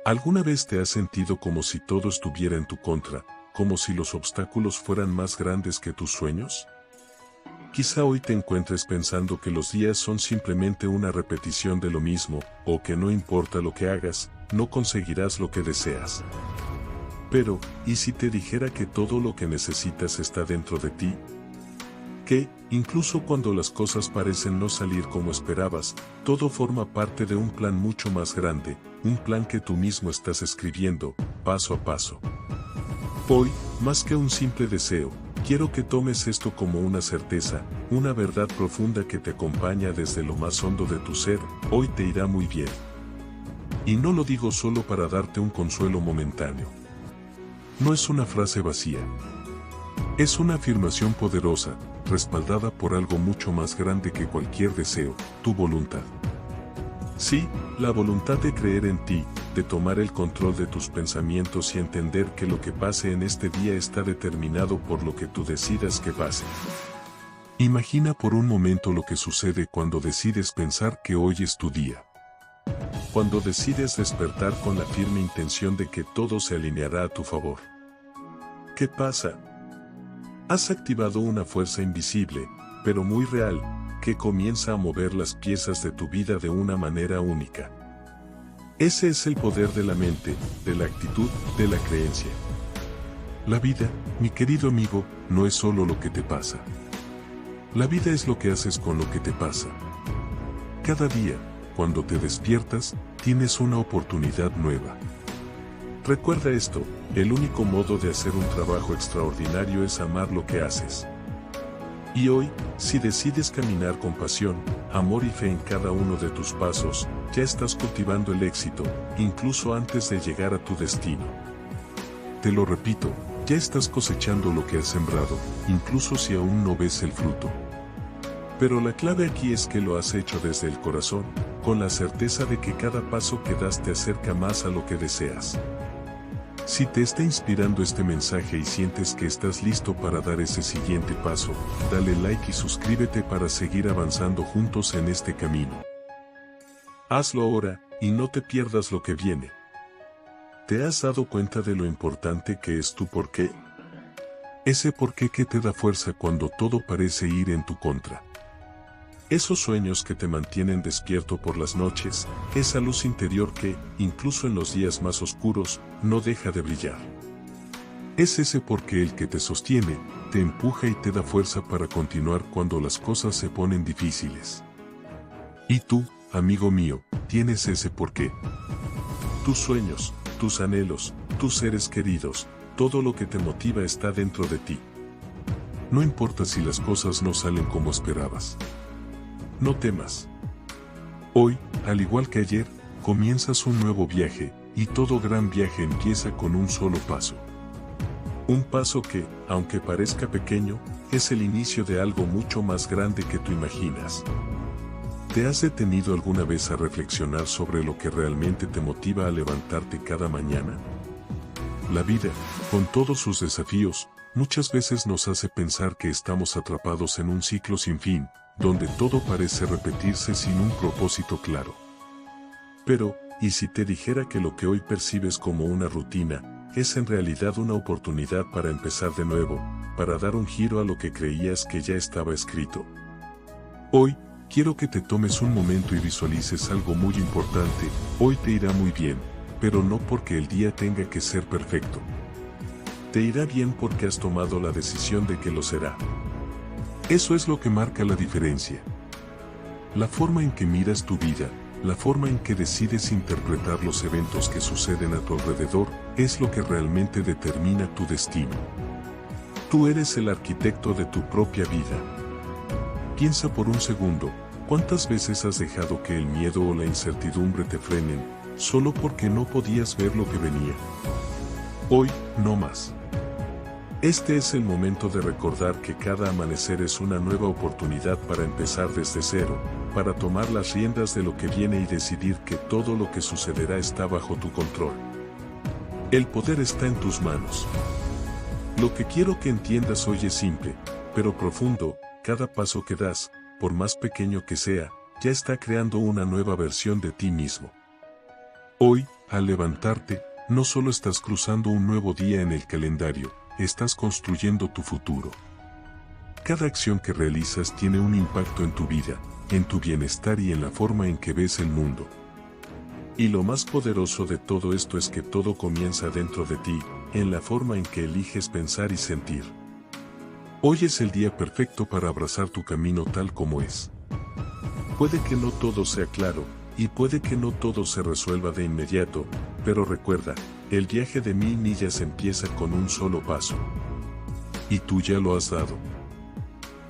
¿Alguna vez te has sentido como si todo estuviera en tu contra, como si los obstáculos fueran más grandes que tus sueños? Quizá hoy te encuentres pensando que los días son simplemente una repetición de lo mismo, o que no importa lo que hagas, no conseguirás lo que deseas. Pero, ¿y si te dijera que todo lo que necesitas está dentro de ti? Que, incluso cuando las cosas parecen no salir como esperabas, todo forma parte de un plan mucho más grande, un plan que tú mismo estás escribiendo, paso a paso. Hoy, más que un simple deseo, quiero que tomes esto como una certeza, una verdad profunda que te acompaña desde lo más hondo de tu ser. Hoy te irá muy bien. Y no lo digo solo para darte un consuelo momentáneo. No es una frase vacía. Es una afirmación poderosa, respaldada por algo mucho más grande que cualquier deseo, tu voluntad. Sí, la voluntad de creer en ti, de tomar el control de tus pensamientos y entender que lo que pase en este día está determinado por lo que tú decidas que pase. Imagina por un momento lo que sucede cuando decides pensar que hoy es tu día. Cuando decides despertar con la firme intención de que todo se alineará a tu favor. ¿Qué pasa? Has activado una fuerza invisible, pero muy real, que comienza a mover las piezas de tu vida de una manera única. Ese es el poder de la mente, de la actitud, de la creencia. La vida, mi querido amigo, no es solo lo que te pasa. La vida es lo que haces con lo que te pasa. Cada día, cuando te despiertas, tienes una oportunidad nueva. Recuerda esto, el único modo de hacer un trabajo extraordinario es amar lo que haces. Y hoy, si decides caminar con pasión, amor y fe en cada uno de tus pasos, ya estás cultivando el éxito, incluso antes de llegar a tu destino. Te lo repito, ya estás cosechando lo que has sembrado, incluso si aún no ves el fruto. Pero la clave aquí es que lo has hecho desde el corazón, con la certeza de que cada paso que das te acerca más a lo que deseas. Si te está inspirando este mensaje y sientes que estás listo para dar ese siguiente paso, dale like y suscríbete para seguir avanzando juntos en este camino. Hazlo ahora, y no te pierdas lo que viene. ¿Te has dado cuenta de lo importante que es tu porqué? Ese porqué que te da fuerza cuando todo parece ir en tu contra. Esos sueños que te mantienen despierto por las noches, esa luz interior que, incluso en los días más oscuros, no deja de brillar. Es ese porqué el que te sostiene, te empuja y te da fuerza para continuar cuando las cosas se ponen difíciles. Y tú, amigo mío, tienes ese porqué. Tus sueños, tus anhelos, tus seres queridos, todo lo que te motiva está dentro de ti. No importa si las cosas no salen como esperabas. No temas. Hoy, al igual que ayer, comienzas un nuevo viaje, y todo gran viaje empieza con un solo paso. Un paso que, aunque parezca pequeño, es el inicio de algo mucho más grande que tú imaginas. ¿Te has detenido alguna vez a reflexionar sobre lo que realmente te motiva a levantarte cada mañana? La vida, con todos sus desafíos, muchas veces nos hace pensar que estamos atrapados en un ciclo sin fin, donde todo parece repetirse sin un propósito claro. Pero, ¿y si te dijera que lo que hoy percibes como una rutina, es en realidad una oportunidad para empezar de nuevo, para dar un giro a lo que creías que ya estaba escrito? Hoy, quiero que te tomes un momento y visualices algo muy importante. Hoy te irá muy bien, pero no porque el día tenga que ser perfecto. Te irá bien porque has tomado la decisión de que lo será. Eso es lo que marca la diferencia. La forma en que miras tu vida, la forma en que decides interpretar los eventos que suceden a tu alrededor, es lo que realmente determina tu destino. Tú eres el arquitecto de tu propia vida. Piensa por un segundo, ¿cuántas veces has dejado que el miedo o la incertidumbre te frenen, solo porque no podías ver lo que venía? Hoy, no más. Este es el momento de recordar que cada amanecer es una nueva oportunidad para empezar desde cero, para tomar las riendas de lo que viene y decidir que todo lo que sucederá está bajo tu control. El poder está en tus manos. Lo que quiero que entiendas hoy es simple, pero profundo. Cada paso que das, por más pequeño que sea, ya está creando una nueva versión de ti mismo. Hoy, al levantarte, no solo estás cruzando un nuevo día en el calendario, estás construyendo tu futuro. Cada acción que realizas tiene un impacto en tu vida, en tu bienestar y en la forma en que ves el mundo. Y lo más poderoso de todo esto es que todo comienza dentro de ti, en la forma en que eliges pensar y sentir. Hoy es el día perfecto para abrazar tu camino tal como es. Puede que no todo sea claro, y puede que no todo se resuelva de inmediato, pero recuerda, el viaje de 1000 millas empieza con un solo paso. Y tú ya lo has dado.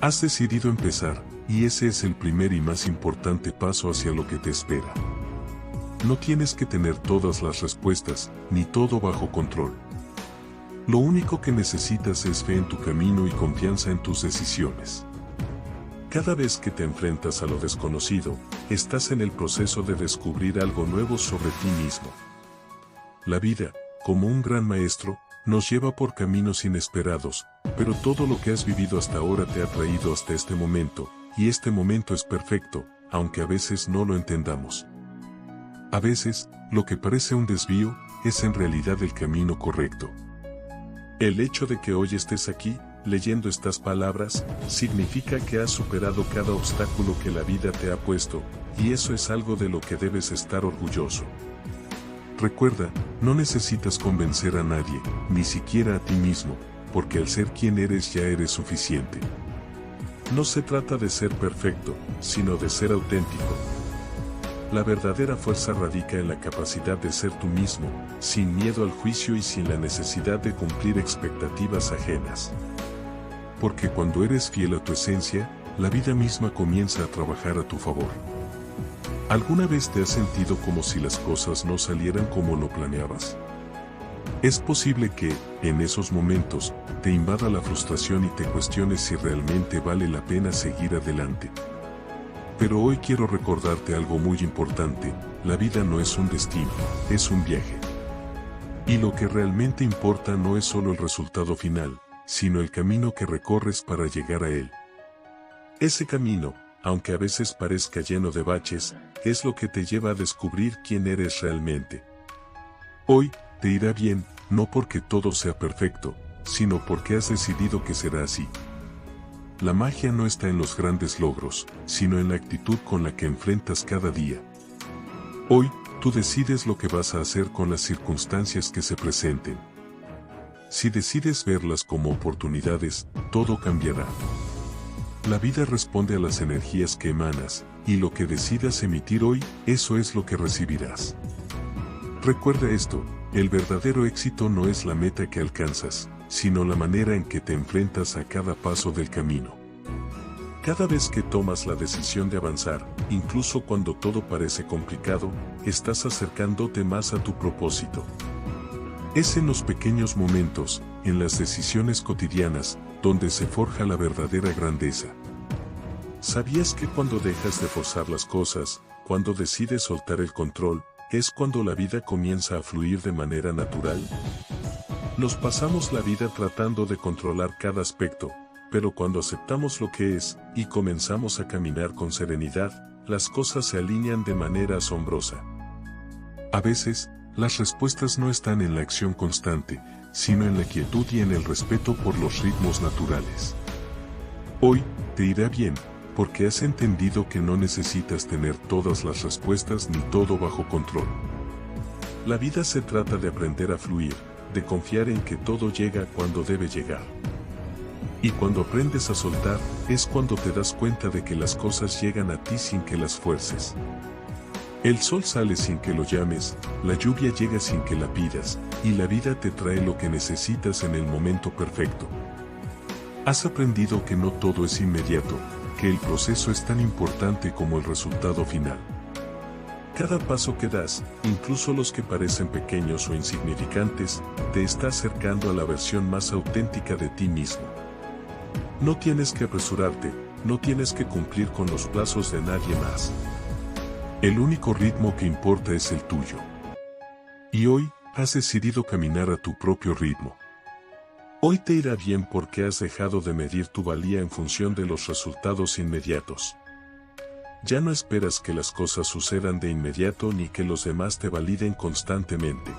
Has decidido empezar, y ese es el primer y más importante paso hacia lo que te espera. No tienes que tener todas las respuestas, ni todo bajo control. Lo único que necesitas es fe en tu camino y confianza en tus decisiones. Cada vez que te enfrentas a lo desconocido, estás en el proceso de descubrir algo nuevo sobre ti mismo. La vida, como un gran maestro, nos lleva por caminos inesperados, pero todo lo que has vivido hasta ahora te ha traído hasta este momento, y este momento es perfecto, aunque a veces no lo entendamos. A veces, lo que parece un desvío, es en realidad el camino correcto. El hecho de que hoy estés aquí, leyendo estas palabras, significa que has superado cada obstáculo que la vida te ha puesto, y eso es algo de lo que debes estar orgulloso. Recuerda, no necesitas convencer a nadie, ni siquiera a ti mismo, porque al ser quien eres ya eres suficiente. No se trata de ser perfecto, sino de ser auténtico. La verdadera fuerza radica en la capacidad de ser tú mismo, sin miedo al juicio y sin la necesidad de cumplir expectativas ajenas. Porque cuando eres fiel a tu esencia, la vida misma comienza a trabajar a tu favor. ¿Alguna vez te has sentido como si las cosas no salieran como lo planeabas? Es posible que, en esos momentos, te invada la frustración y te cuestiones si realmente vale la pena seguir adelante. Pero hoy quiero recordarte algo muy importante: la vida no es un destino, es un viaje. Y lo que realmente importa no es solo el resultado final, sino el camino que recorres para llegar a él. Ese camino, aunque a veces parezca lleno de baches, es lo que te lleva a descubrir quién eres realmente. Hoy, te irá bien, no porque todo sea perfecto, sino porque has decidido que será así. La magia no está en los grandes logros, sino en la actitud con la que enfrentas cada día. Hoy, tú decides lo que vas a hacer con las circunstancias que se presenten. Si decides verlas como oportunidades, todo cambiará. La vida responde a las energías que emanas, y lo que decidas emitir hoy, eso es lo que recibirás. Recuerda esto: el verdadero éxito no es la meta que alcanzas, sino la manera en que te enfrentas a cada paso del camino. Cada vez que tomas la decisión de avanzar, incluso cuando todo parece complicado, estás acercándote más a tu propósito. Es en los pequeños momentos, en las decisiones cotidianas, donde se forja la verdadera grandeza. ¿Sabías que cuando dejas de forzar las cosas, cuando decides soltar el control, es cuando la vida comienza a fluir de manera natural? Nos pasamos la vida tratando de controlar cada aspecto, pero cuando aceptamos lo que es, y comenzamos a caminar con serenidad, las cosas se alinean de manera asombrosa. A veces, las respuestas no están en la acción constante, sino en la quietud y en el respeto por los ritmos naturales. Hoy, te irá bien, porque has entendido que no necesitas tener todas las respuestas ni todo bajo control. La vida se trata de aprender a fluir, de confiar en que todo llega cuando debe llegar. Y cuando aprendes a soltar, es cuando te das cuenta de que las cosas llegan a ti sin que las fuerces. El sol sale sin que lo llames, la lluvia llega sin que la pidas, y la vida te trae lo que necesitas en el momento perfecto. Has aprendido que no todo es inmediato, que el proceso es tan importante como el resultado final. Cada paso que das, incluso los que parecen pequeños o insignificantes, te está acercando a la versión más auténtica de ti mismo. No tienes que apresurarte, no tienes que cumplir con los plazos de nadie más. El único ritmo que importa es el tuyo. Y hoy, has decidido caminar a tu propio ritmo. Hoy te irá bien porque has dejado de medir tu valía en función de los resultados inmediatos. Ya no esperas que las cosas sucedan de inmediato ni que los demás te validen constantemente.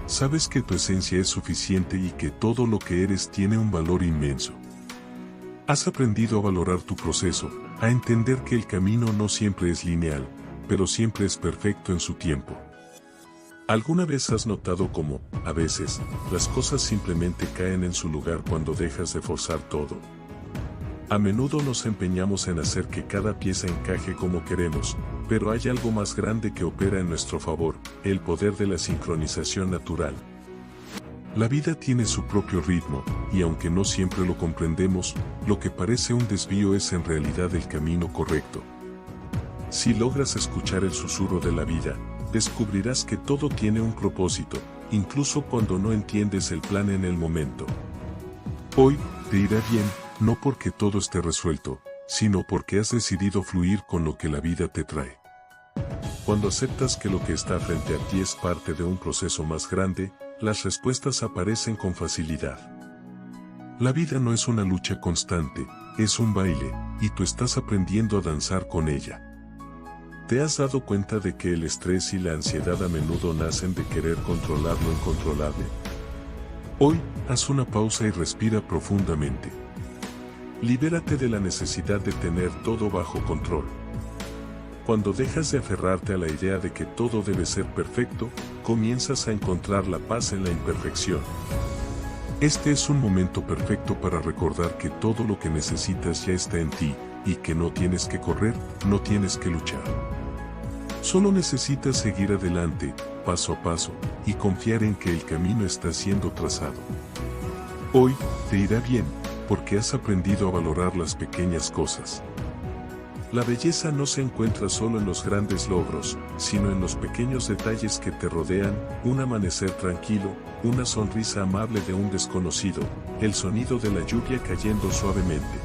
Sabes que tu esencia es suficiente y que todo lo que eres tiene un valor inmenso. Has aprendido a valorar tu proceso, a entender que el camino no siempre es lineal, pero siempre es perfecto en su tiempo. ¿Alguna vez has notado cómo, a veces, las cosas simplemente caen en su lugar cuando dejas de forzar todo? A menudo nos empeñamos en hacer que cada pieza encaje como queremos, pero hay algo más grande que opera en nuestro favor, el poder de la sincronización natural. La vida tiene su propio ritmo, y aunque no siempre lo comprendemos, lo que parece un desvío es en realidad el camino correcto. Si logras escuchar el susurro de la vida, descubrirás que todo tiene un propósito, incluso cuando no entiendes el plan en el momento. Hoy, te irá bien, no porque todo esté resuelto, sino porque has decidido fluir con lo que la vida te trae. Cuando aceptas que lo que está frente a ti es parte de un proceso más grande, las respuestas aparecen con facilidad. La vida no es una lucha constante, es un baile, y tú estás aprendiendo a danzar con ella. ¿Te has dado cuenta de que el estrés y la ansiedad a menudo nacen de querer controlar lo incontrolable? Hoy, haz una pausa y respira profundamente. Libérate de la necesidad de tener todo bajo control. Cuando dejas de aferrarte a la idea de que todo debe ser perfecto, comienzas a encontrar la paz en la imperfección. Este es un momento perfecto para recordar que todo lo que necesitas ya está en ti, y que no tienes que correr, no tienes que luchar. Solo necesitas seguir adelante, paso a paso, y confiar en que el camino está siendo trazado. Hoy, te irá bien, porque has aprendido a valorar las pequeñas cosas. La belleza no se encuentra solo en los grandes logros, sino en los pequeños detalles que te rodean, un amanecer tranquilo, una sonrisa amable de un desconocido, el sonido de la lluvia cayendo suavemente.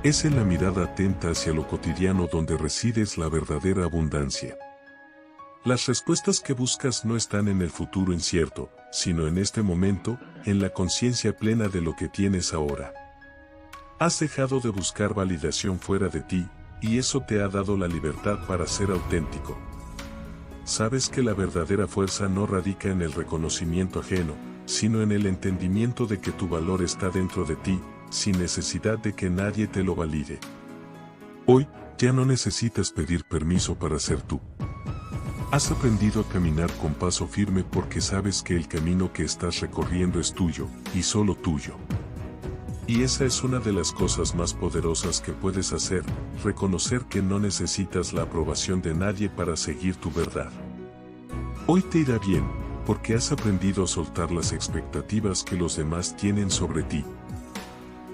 Es en la mirada atenta hacia lo cotidiano donde resides la verdadera abundancia. Las respuestas que buscas no están en el futuro incierto, sino en este momento, en la conciencia plena de lo que tienes ahora. Has dejado de buscar validación fuera de ti, y eso te ha dado la libertad para ser auténtico. Sabes que la verdadera fuerza no radica en el reconocimiento ajeno, sino en el entendimiento de que tu valor está dentro de ti, sin necesidad de que nadie te lo valide. Hoy, ya no necesitas pedir permiso para ser tú. Has aprendido a caminar con paso firme porque sabes que el camino que estás recorriendo es tuyo, y solo tuyo. Y esa es una de las cosas más poderosas que puedes hacer, reconocer que no necesitas la aprobación de nadie para seguir tu verdad. Hoy te irá bien, porque has aprendido a soltar las expectativas que los demás tienen sobre ti.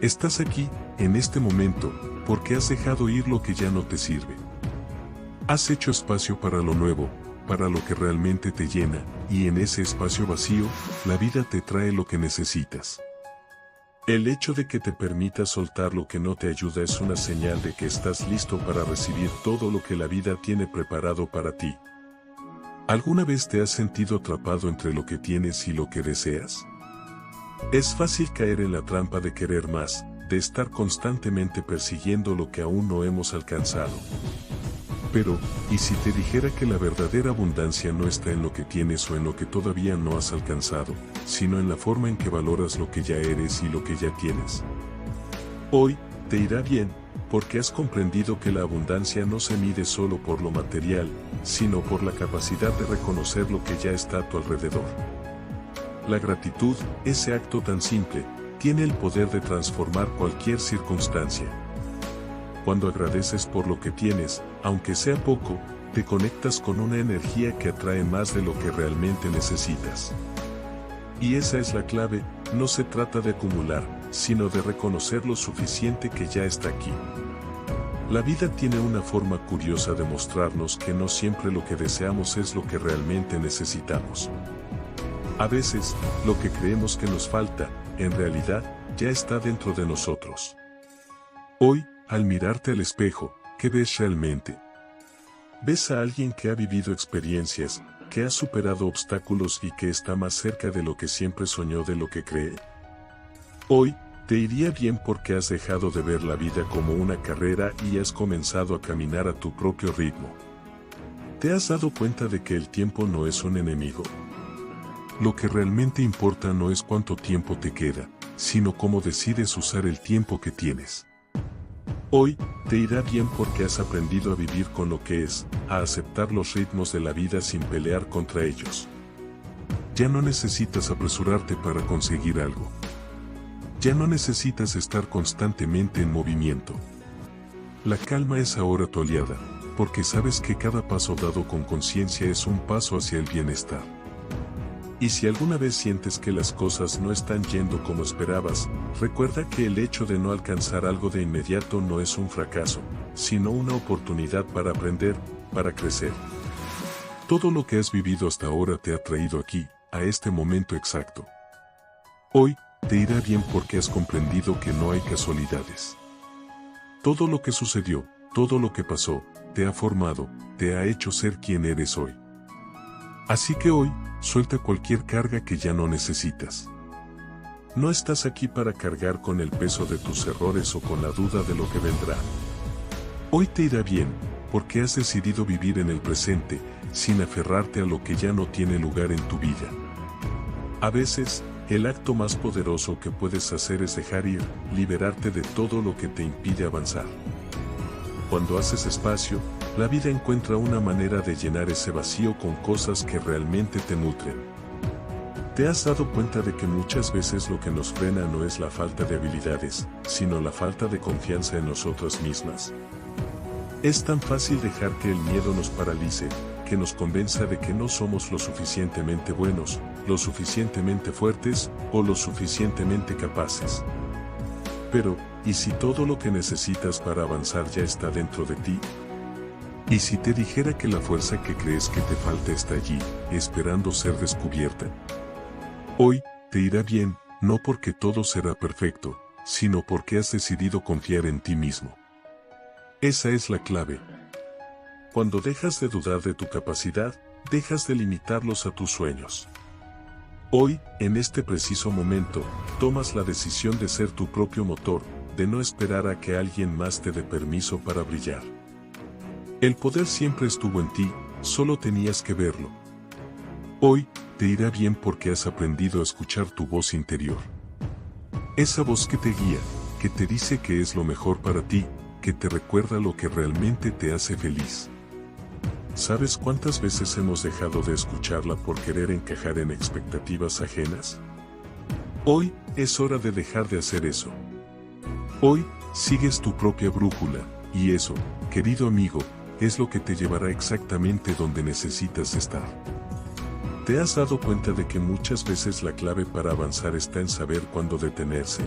Estás aquí, en este momento, porque has dejado ir lo que ya no te sirve. Has hecho espacio para lo nuevo, para lo que realmente te llena, y en ese espacio vacío, la vida te trae lo que necesitas. El hecho de que te permitas soltar lo que no te ayuda es una señal de que estás listo para recibir todo lo que la vida tiene preparado para ti. ¿Alguna vez te has sentido atrapado entre lo que tienes y lo que deseas? Es fácil caer en la trampa de querer más, de estar constantemente persiguiendo lo que aún no hemos alcanzado. Pero, ¿y si te dijera que la verdadera abundancia no está en lo que tienes o en lo que todavía no has alcanzado, sino en la forma en que valoras lo que ya eres y lo que ya tienes? Hoy, te irá bien, porque has comprendido que la abundancia no se mide solo por lo material, sino por la capacidad de reconocer lo que ya está a tu alrededor. La gratitud, ese acto tan simple, tiene el poder de transformar cualquier circunstancia. Cuando agradeces por lo que tienes, aunque sea poco, te conectas con una energía que atrae más de lo que realmente necesitas. Y esa es la clave, no se trata de acumular, sino de reconocer lo suficiente que ya está aquí. La vida tiene una forma curiosa de mostrarnos que no siempre lo que deseamos es lo que realmente necesitamos. A veces, lo que creemos que nos falta, en realidad, ya está dentro de nosotros. Hoy, al mirarte al espejo, ¿qué ves realmente? ¿Ves a alguien que ha vivido experiencias, que ha superado obstáculos y que está más cerca de lo que siempre soñó de lo que cree? Hoy, Te iría bien porque has dejado de ver la vida como una carrera y has comenzado a caminar a tu propio ritmo. ¿Te has dado cuenta de que el tiempo no es un enemigo? Lo que realmente importa no es cuánto tiempo te queda, sino cómo decides usar el tiempo que tienes. Hoy, te irá bien porque has aprendido a vivir con lo que es, a aceptar los ritmos de la vida sin pelear contra ellos. Ya no necesitas apresurarte para conseguir algo. Ya no necesitas estar constantemente en movimiento. La calma es ahora tu aliada, porque sabes que cada paso dado con conciencia es un paso hacia el bienestar. Y si alguna vez sientes que las cosas no están yendo como esperabas, recuerda que el hecho de no alcanzar algo de inmediato no es un fracaso, sino una oportunidad para aprender, para crecer. Todo lo que has vivido hasta ahora te ha traído aquí, a este momento exacto. Hoy, te irá bien porque has comprendido que no hay casualidades. Todo lo que sucedió, todo lo que pasó, te ha formado, te ha hecho ser quien eres hoy. Así que hoy, suelta cualquier carga que ya no necesitas. No estás aquí para cargar con el peso de tus errores o con la duda de lo que vendrá. Hoy te irá bien, porque has decidido vivir en el presente, sin aferrarte a lo que ya no tiene lugar en tu vida. A veces, el acto más poderoso que puedes hacer es dejar ir, liberarte de todo lo que te impide avanzar. Cuando haces espacio, la vida encuentra una manera de llenar ese vacío con cosas que realmente te nutren. ¿Te has dado cuenta de que muchas veces lo que nos frena no es la falta de habilidades, sino la falta de confianza en nosotras mismas? Es tan fácil dejar que el miedo nos paralice, que nos convenza de que no somos lo suficientemente buenos, lo suficientemente fuertes o lo suficientemente capaces. Pero, ¿y si todo lo que necesitas para avanzar ya está dentro de ti? ¿Y si te dijera que la fuerza que crees que te falta está allí, esperando ser descubierta? Hoy, te irá bien, no porque todo será perfecto, sino porque has decidido confiar en ti mismo. Esa es la clave. Cuando dejas de dudar de tu capacidad, dejas de limitarlos a tus sueños. Hoy, en este preciso momento, tomas la decisión de ser tu propio motor, de no esperar a que alguien más te dé permiso para brillar. El poder siempre estuvo en ti, solo tenías que verlo. Hoy, te irá bien porque has aprendido a escuchar tu voz interior. Esa voz que te guía, que te dice que es lo mejor para ti, que te recuerda lo que realmente te hace feliz. ¿Sabes cuántas veces hemos dejado de escucharla por querer encajar en expectativas ajenas? Hoy, es hora de dejar de hacer eso. Hoy, sigues tu propia brújula, y eso, querido amigo, es lo que te llevará exactamente donde necesitas estar. ¿Te has dado cuenta de que muchas veces la clave para avanzar está en saber cuándo detenerse?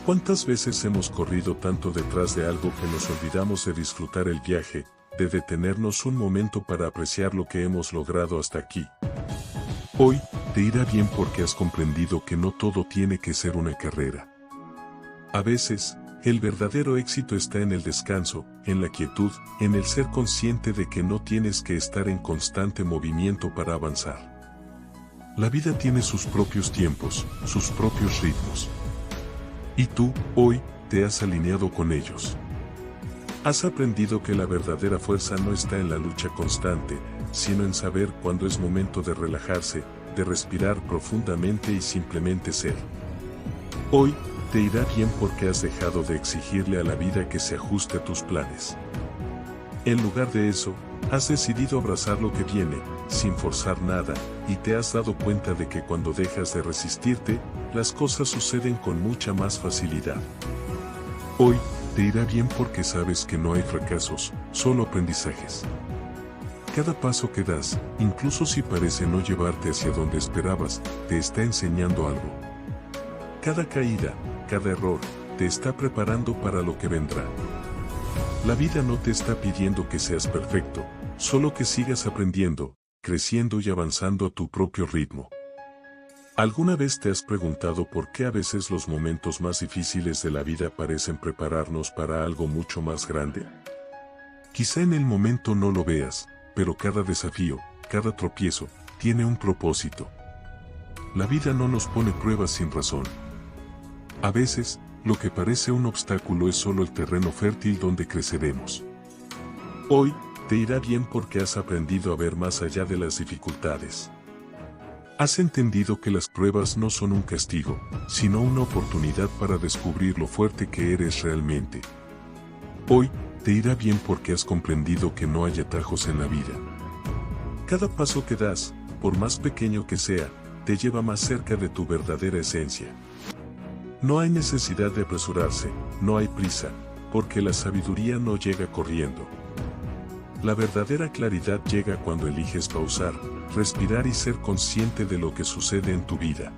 ¿Cuántas veces hemos corrido tanto detrás de algo que nos olvidamos de disfrutar el viaje, de detenernos un momento para apreciar lo que hemos logrado hasta aquí? Hoy, te irá bien porque has comprendido que no todo tiene que ser una carrera. A veces, el verdadero éxito está en el descanso, en la quietud, en el ser consciente de que no tienes que estar en constante movimiento para avanzar. La vida tiene sus propios tiempos, sus propios ritmos. Y tú, hoy, te has alineado con ellos. Has aprendido que la verdadera fuerza no está en la lucha constante, sino en saber cuándo es momento de relajarse, de respirar profundamente y simplemente ser. Hoy, te irá bien porque has dejado de exigirle a la vida que se ajuste a tus planes. En lugar de eso, has decidido abrazar lo que viene, sin forzar nada, y te has dado cuenta de que cuando dejas de resistirte, las cosas suceden con mucha más facilidad. Hoy, te irá bien porque sabes que no hay fracasos, solo aprendizajes. Cada paso que das, incluso si parece no llevarte hacia donde esperabas, te está enseñando algo. Cada caída, cada error, te está preparando para lo que vendrá. La vida no te está pidiendo que seas perfecto, solo que sigas aprendiendo, creciendo y avanzando a tu propio ritmo. ¿Alguna vez te has preguntado por qué a veces los momentos más difíciles de la vida parecen prepararnos para algo mucho más grande? Quizá en el momento no lo veas, pero cada desafío, cada tropiezo, tiene un propósito. La vida no nos pone pruebas sin razón. A veces, lo que parece un obstáculo es solo el terreno fértil donde creceremos. Hoy, te irá bien porque has aprendido a ver más allá de las dificultades. Has entendido que las pruebas no son un castigo, sino una oportunidad para descubrir lo fuerte que eres realmente. Hoy, te irá bien porque has comprendido que no hay atajos en la vida. Cada paso que das, por más pequeño que sea, te lleva más cerca de tu verdadera esencia. No hay necesidad de apresurarse, no hay prisa, porque la sabiduría no llega corriendo. La verdadera claridad llega cuando eliges pausar, respirar y ser consciente de lo que sucede en tu vida.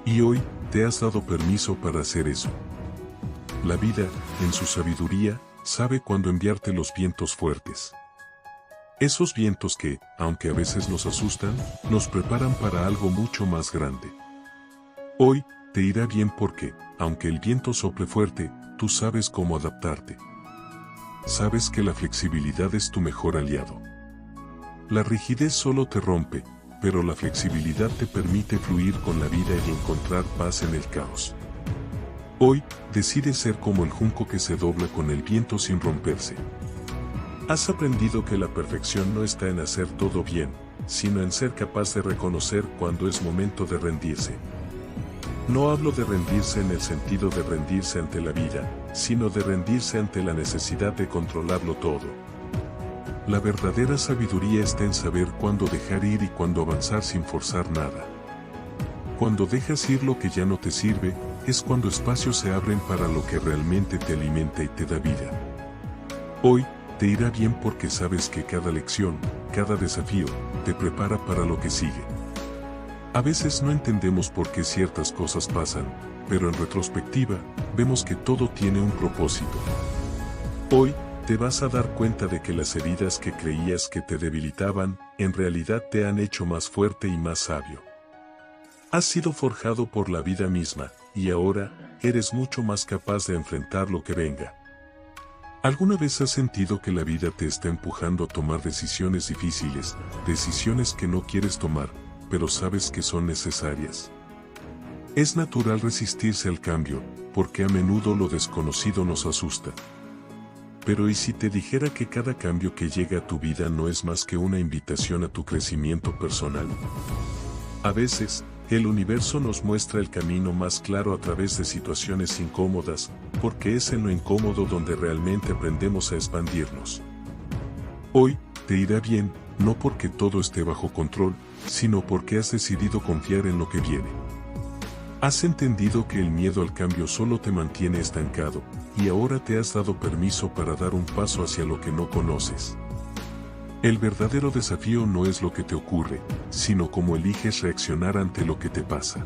Y hoy, te has dado permiso para hacer eso. La vida, en su sabiduría, sabe cuándo enviarte los vientos fuertes. Esos vientos que, aunque a veces nos asustan, nos preparan para algo mucho más grande. Hoy, te irá bien porque, aunque el viento sople fuerte, tú sabes cómo adaptarte. Sabes que la flexibilidad es tu mejor aliado. La rigidez solo te rompe, pero la flexibilidad te permite fluir con la vida y encontrar paz en el caos. Hoy, decides ser como el junco que se dobla con el viento sin romperse. Has aprendido que la perfección no está en hacer todo bien, sino en ser capaz de reconocer cuando es momento de rendirse. No hablo de rendirse en el sentido de rendirse ante la vida, sino de rendirse ante la necesidad de controlarlo todo. La verdadera sabiduría está en saber cuándo dejar ir y cuándo avanzar sin forzar nada. Cuando dejas ir lo que ya no te sirve, es cuando espacios se abren para lo que realmente te alimenta y te da vida. Hoy, te irá bien porque sabes que cada lección, cada desafío, te prepara para lo que sigue. A veces no entendemos por qué ciertas cosas pasan, pero en retrospectiva, vemos que todo tiene un propósito. Hoy, te vas a dar cuenta de que las heridas que creías que te debilitaban, en realidad te han hecho más fuerte y más sabio. Has sido forjado por la vida misma, y ahora, eres mucho más capaz de enfrentar lo que venga. ¿Alguna vez has sentido que la vida te está empujando a tomar decisiones difíciles, decisiones que no quieres tomar, pero sabes que son necesarias? Es natural resistirse al cambio, porque a menudo lo desconocido nos asusta. Pero ¿y si te dijera que cada cambio que llega a tu vida no es más que una invitación a tu crecimiento personal? A veces, el universo nos muestra el camino más claro a través de situaciones incómodas, porque es en lo incómodo donde realmente aprendemos a expandirnos. Hoy, te irá bien, no porque todo esté bajo control, sino porque has decidido confiar en lo que viene. Has entendido que el miedo al cambio solo te mantiene estancado, y ahora te has dado permiso para dar un paso hacia lo que no conoces. El verdadero desafío no es lo que te ocurre, sino cómo eliges reaccionar ante lo que te pasa.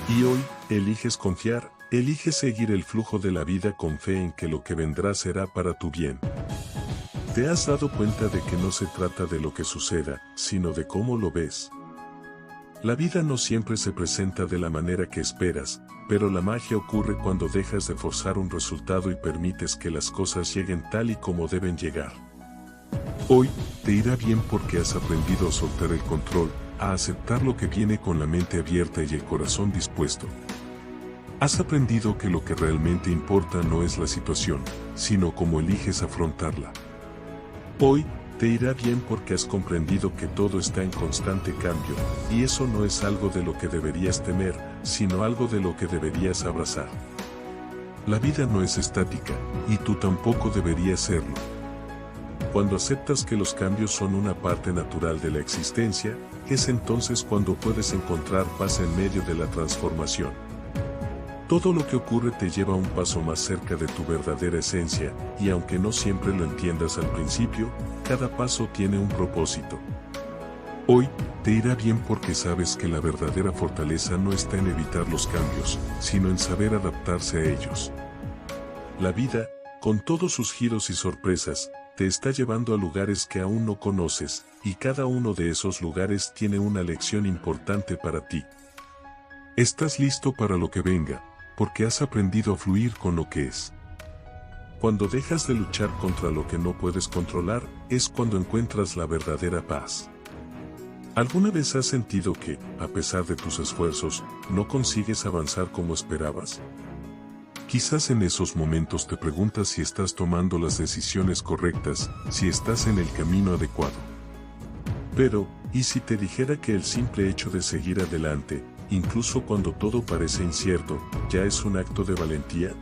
Y hoy, eliges confiar, eliges seguir el flujo de la vida con fe en que lo que vendrá será para tu bien. ¿Te has dado cuenta de que no se trata de lo que suceda, sino de cómo lo ves? La vida no siempre se presenta de la manera que esperas, pero la magia ocurre cuando dejas de forzar un resultado y permites que las cosas lleguen tal y como deben llegar. Hoy, te irá bien porque has aprendido a soltar el control, a aceptar lo que viene con la mente abierta y el corazón dispuesto. Has aprendido que lo que realmente importa no es la situación, sino cómo eliges afrontarla. Hoy, te irá bien porque has comprendido que todo está en constante cambio, y eso no es algo de lo que deberías temer, sino algo de lo que deberías abrazar. La vida no es estática, y tú tampoco deberías serlo. Cuando aceptas que los cambios son una parte natural de la existencia, es entonces cuando puedes encontrar paz en medio de la transformación. Todo lo que ocurre te lleva un paso más cerca de tu verdadera esencia, y aunque no siempre lo entiendas al principio, cada paso tiene un propósito. Hoy, te irá bien porque sabes que la verdadera fortaleza no está en evitar los cambios, sino en saber adaptarse a ellos. La vida, con todos sus giros y sorpresas, te está llevando a lugares que aún no conoces, y cada uno de esos lugares tiene una lección importante para ti. Estás listo para lo que venga, porque has aprendido a fluir con lo que es. Cuando dejas de luchar contra lo que no puedes controlar, es cuando encuentras la verdadera paz. ¿Alguna vez has sentido que, a pesar de tus esfuerzos, no consigues avanzar como esperabas? Quizás en esos momentos te preguntas si estás tomando las decisiones correctas, si estás en el camino adecuado. Pero, ¿y si te dijera que el simple hecho de seguir adelante, incluso cuando todo parece incierto, ya es un acto de valentía?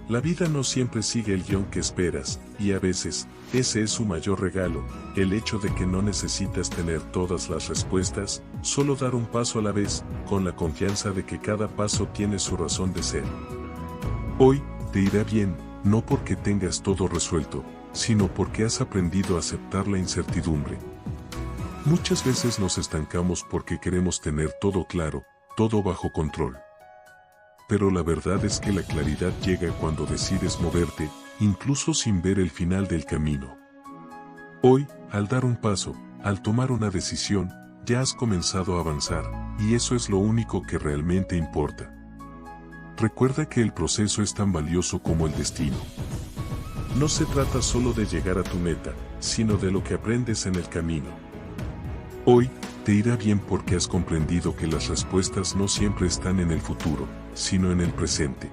La vida no siempre sigue el guión que esperas, y a veces, ese es su mayor regalo, el hecho de que no necesitas tener todas las respuestas, solo dar un paso a la vez, con la confianza de que cada paso tiene su razón de ser. Hoy, te irá bien, no porque tengas todo resuelto, sino porque has aprendido a aceptar la incertidumbre. Muchas veces nos estancamos porque queremos tener todo claro, todo bajo control. Pero la verdad es que la claridad llega cuando decides moverte, incluso sin ver el final del camino. Hoy, al dar un paso, al tomar una decisión, ya has comenzado a avanzar, y eso es lo único que realmente importa. Recuerda que el proceso es tan valioso como el destino. No se trata solo de llegar a tu meta, sino de lo que aprendes en el camino. Hoy, te irá bien porque has comprendido que las respuestas no siempre están en el futuro, sino en el presente.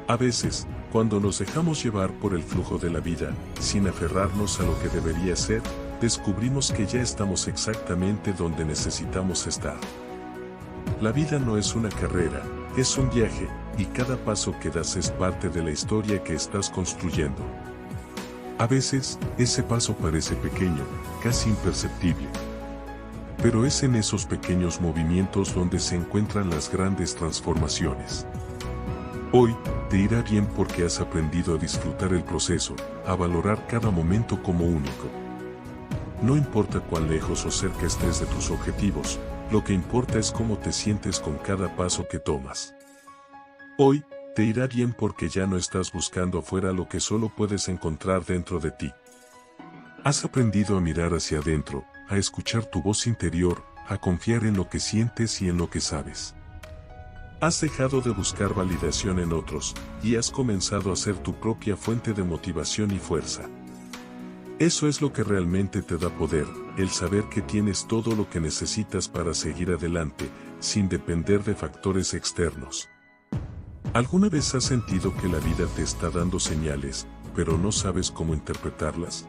A veces, cuando nos dejamos llevar por el flujo de la vida, sin aferrarnos a lo que debería ser, descubrimos que ya estamos exactamente donde necesitamos estar. La vida no es una carrera, es un viaje, y cada paso que das es parte de la historia que estás construyendo. A veces, ese paso parece pequeño, casi imperceptible. Pero es en esos pequeños movimientos donde se encuentran las grandes transformaciones. Hoy, te irá bien porque has aprendido a disfrutar el proceso, a valorar cada momento como único. No importa cuán lejos o cerca estés de tus objetivos, lo que importa es cómo te sientes con cada paso que tomas. Hoy, te irá bien porque ya no estás buscando afuera lo que solo puedes encontrar dentro de ti. Has aprendido a mirar hacia adentro, a escuchar tu voz interior, a confiar en lo que sientes y en lo que sabes. Has dejado de buscar validación en otros, y has comenzado a ser tu propia fuente de motivación y fuerza. Eso es lo que realmente te da poder, el saber que tienes todo lo que necesitas para seguir adelante, sin depender de factores externos. ¿Alguna vez has sentido que la vida te está dando señales, pero no sabes cómo interpretarlas?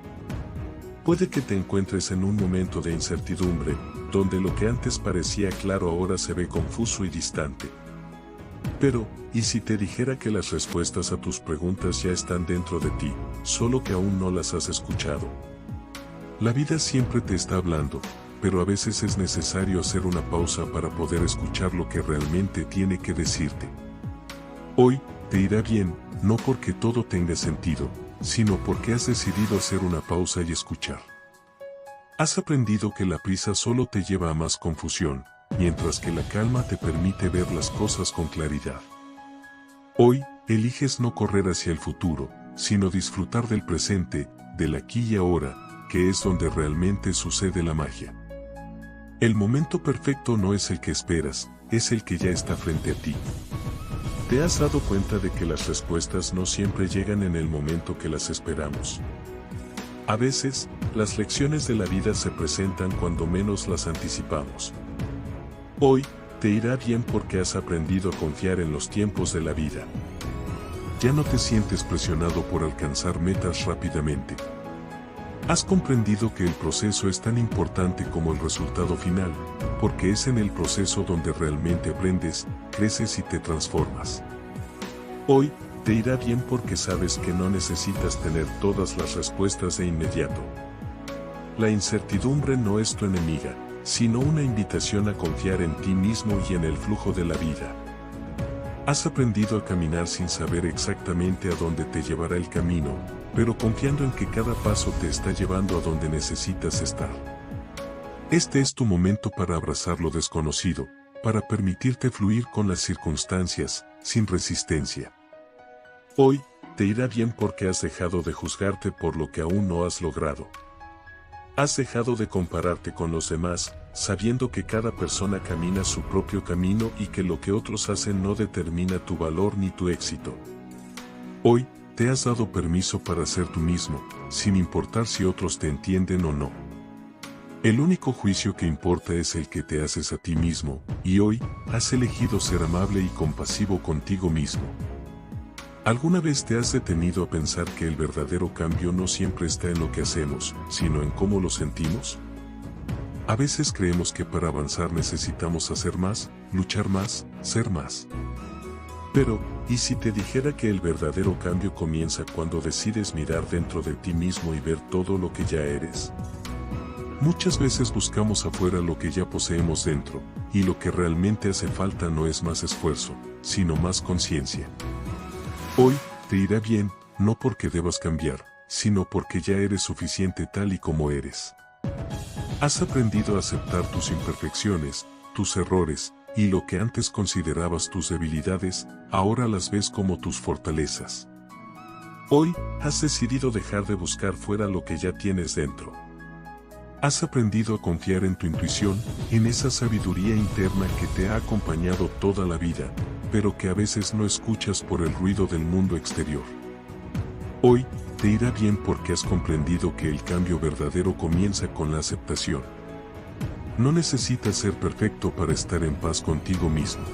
Puede que te encuentres en un momento de incertidumbre, donde lo que antes parecía claro ahora se ve confuso y distante. Pero, ¿y si te dijera que las respuestas a tus preguntas ya están dentro de ti, solo que aún no las has escuchado? La vida siempre te está hablando, pero a veces es necesario hacer una pausa para poder escuchar lo que realmente tiene que decirte. Hoy, te irá bien, no porque todo tenga sentido, sino porque has decidido hacer una pausa y escuchar. Has aprendido que la prisa solo te lleva a más confusión, mientras que la calma te permite ver las cosas con claridad. Hoy, eliges no correr hacia el futuro, sino disfrutar del presente, del aquí y ahora, que es donde realmente sucede la magia. El momento perfecto no es el que esperas, es el que ya está frente a ti. ¿Te has dado cuenta de que las respuestas no siempre llegan en el momento que las esperamos? A veces, las lecciones de la vida se presentan cuando menos las anticipamos. Hoy, te irá bien porque has aprendido a confiar en los tiempos de la vida. Ya no te sientes presionado por alcanzar metas rápidamente. Has comprendido que el proceso es tan importante como el resultado final, porque es en el proceso donde realmente aprendes, creces y te transformas. Hoy, te irá bien porque sabes que no necesitas tener todas las respuestas de inmediato. La incertidumbre no es tu enemiga, sino una invitación a confiar en ti mismo y en el flujo de la vida. Has aprendido a caminar sin saber exactamente a dónde te llevará el camino, pero confiando en que cada paso te está llevando a donde necesitas estar. Este es tu momento para abrazar lo desconocido, para permitirte fluir con las circunstancias, sin resistencia. Hoy, te irá bien porque has dejado de juzgarte por lo que aún no has logrado. Has dejado de compararte con los demás, sabiendo que cada persona camina su propio camino y que lo que otros hacen no determina tu valor ni tu éxito. Hoy, te has dado permiso para ser tú mismo, sin importar si otros te entienden o no. El único juicio que importa es el que te haces a ti mismo, y hoy, has elegido ser amable y compasivo contigo mismo. ¿Alguna vez te has detenido a pensar que el verdadero cambio no siempre está en lo que hacemos, sino en cómo lo sentimos? A veces creemos que para avanzar necesitamos hacer más, luchar más, ser más. Pero, ¿y si te dijera que el verdadero cambio comienza cuando decides mirar dentro de ti mismo y ver todo lo que ya eres? Muchas veces buscamos afuera lo que ya poseemos dentro, y lo que realmente hace falta no es más esfuerzo, sino más conciencia. Hoy, te irá bien, no porque debas cambiar, sino porque ya eres suficiente tal y como eres. Has aprendido a aceptar tus imperfecciones, tus errores, y lo que antes considerabas tus debilidades, ahora las ves como tus fortalezas. Hoy, has decidido dejar de buscar fuera lo que ya tienes dentro. Has aprendido a confiar en tu intuición, en esa sabiduría interna que te ha acompañado toda la vida, pero que a veces no escuchas por el ruido del mundo exterior. Hoy, te irá bien porque has comprendido que el cambio verdadero comienza con la aceptación. No necesitas ser perfecto para estar en paz contigo mismo.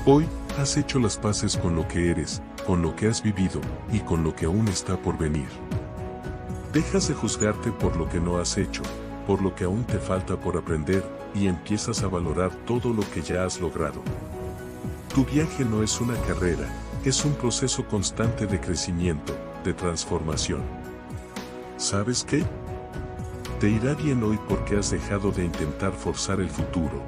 Hoy, has hecho las paces con lo que eres, con lo que has vivido, y con lo que aún está por venir. Dejas de juzgarte por lo que no has hecho, por lo que aún te falta por aprender, y empiezas a valorar todo lo que ya has logrado. Tu viaje no es una carrera, es un proceso constante de crecimiento, de transformación. ¿Sabes qué? Te irá bien hoy porque has dejado de intentar forzar el futuro.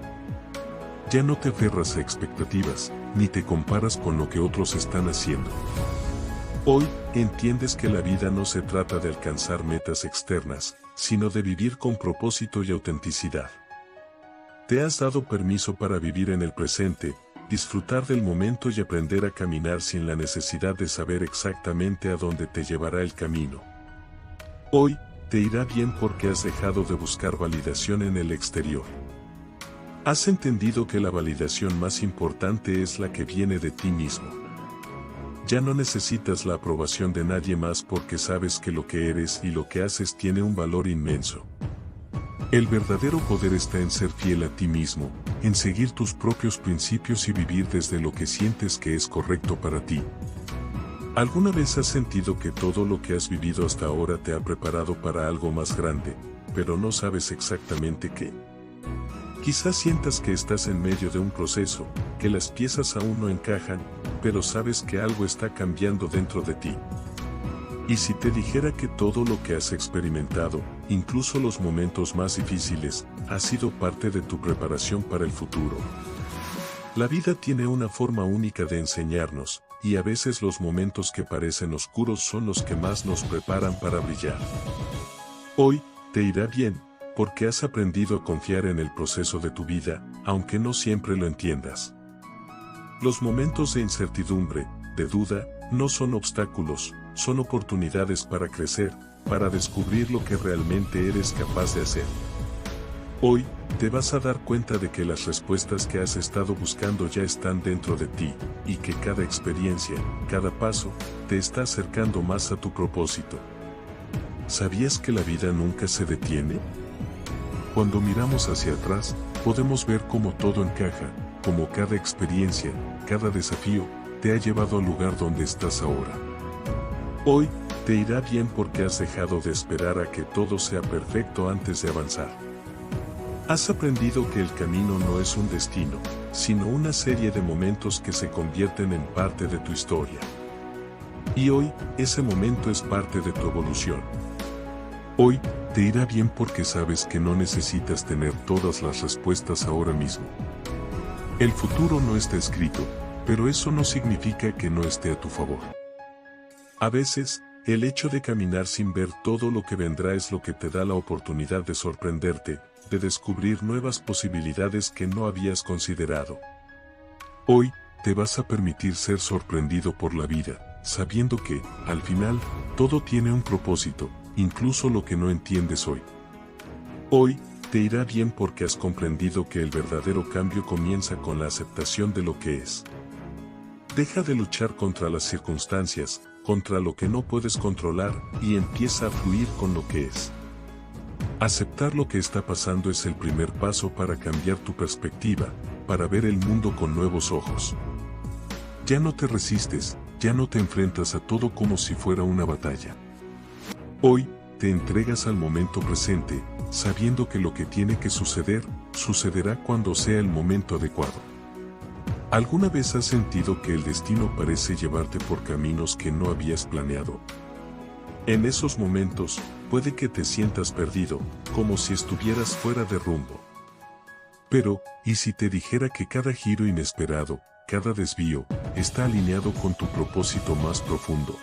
Ya no te aferras a expectativas, ni te comparas con lo que otros están haciendo. Hoy, entiendes que la vida no se trata de alcanzar metas externas, sino de vivir con propósito y autenticidad. Te has dado permiso para vivir en el presente, disfrutar del momento y aprender a caminar sin la necesidad de saber exactamente a dónde te llevará el camino. Hoy, te irá bien porque has dejado de buscar validación en el exterior. Has entendido que la validación más importante es la que viene de ti mismo. Ya no necesitas la aprobación de nadie más porque sabes que lo que eres y lo que haces tiene un valor inmenso. El verdadero poder está en ser fiel a ti mismo, en seguir tus propios principios y vivir desde lo que sientes que es correcto para ti. ¿Alguna vez has sentido que todo lo que has vivido hasta ahora te ha preparado para algo más grande, pero no sabes exactamente qué? Quizás sientas que estás en medio de un proceso, que las piezas aún no encajan, pero sabes que algo está cambiando dentro de ti. ¿Y si te dijera que todo lo que has experimentado, incluso los momentos más difíciles, ha sido parte de tu preparación para el futuro? La vida tiene una forma única de enseñarnos, y a veces los momentos que parecen oscuros son los que más nos preparan para brillar. Hoy, te irá bien, porque has aprendido a confiar en el proceso de tu vida, aunque no siempre lo entiendas. Los momentos de incertidumbre, de duda, no son obstáculos, son oportunidades para crecer, para descubrir lo que realmente eres capaz de hacer. Hoy, te vas a dar cuenta de que las respuestas que has estado buscando ya están dentro de ti, y que cada experiencia, cada paso, te está acercando más a tu propósito. ¿Sabías que la vida nunca se detiene? Cuando miramos hacia atrás, podemos ver cómo todo encaja, cómo cada experiencia, cada desafío, te ha llevado al lugar donde estás ahora. Hoy, te irá bien porque has dejado de esperar a que todo sea perfecto antes de avanzar. Has aprendido que el camino no es un destino, sino una serie de momentos que se convierten en parte de tu historia. Y hoy, ese momento es parte de tu evolución. Hoy, te irá bien porque sabes que no necesitas tener todas las respuestas ahora mismo. El futuro no está escrito, pero eso no significa que no esté a tu favor. A veces, el hecho de caminar sin ver todo lo que vendrá es lo que te da la oportunidad de sorprenderte, de descubrir nuevas posibilidades que no habías considerado. Hoy, te vas a permitir ser sorprendido por la vida, sabiendo que, al final, todo tiene un propósito, incluso lo que no entiendes hoy. Hoy, te irá bien porque has comprendido que el verdadero cambio comienza con la aceptación de lo que es. Deja de luchar contra las circunstancias, contra lo que no puedes controlar, y empieza a fluir con lo que es. Aceptar lo que está pasando es el primer paso para cambiar tu perspectiva, para ver el mundo con nuevos ojos. Ya no te resistes, ya no te enfrentas a todo como si fuera una batalla. Hoy, te entregas al momento presente, sabiendo que lo que tiene que suceder, sucederá cuando sea el momento adecuado. ¿Alguna vez has sentido que el destino parece llevarte por caminos que no habías planeado? En esos momentos, puede que te sientas perdido, como si estuvieras fuera de rumbo. Pero, ¿y si te dijera que cada giro inesperado, cada desvío, está alineado con tu propósito más profundo?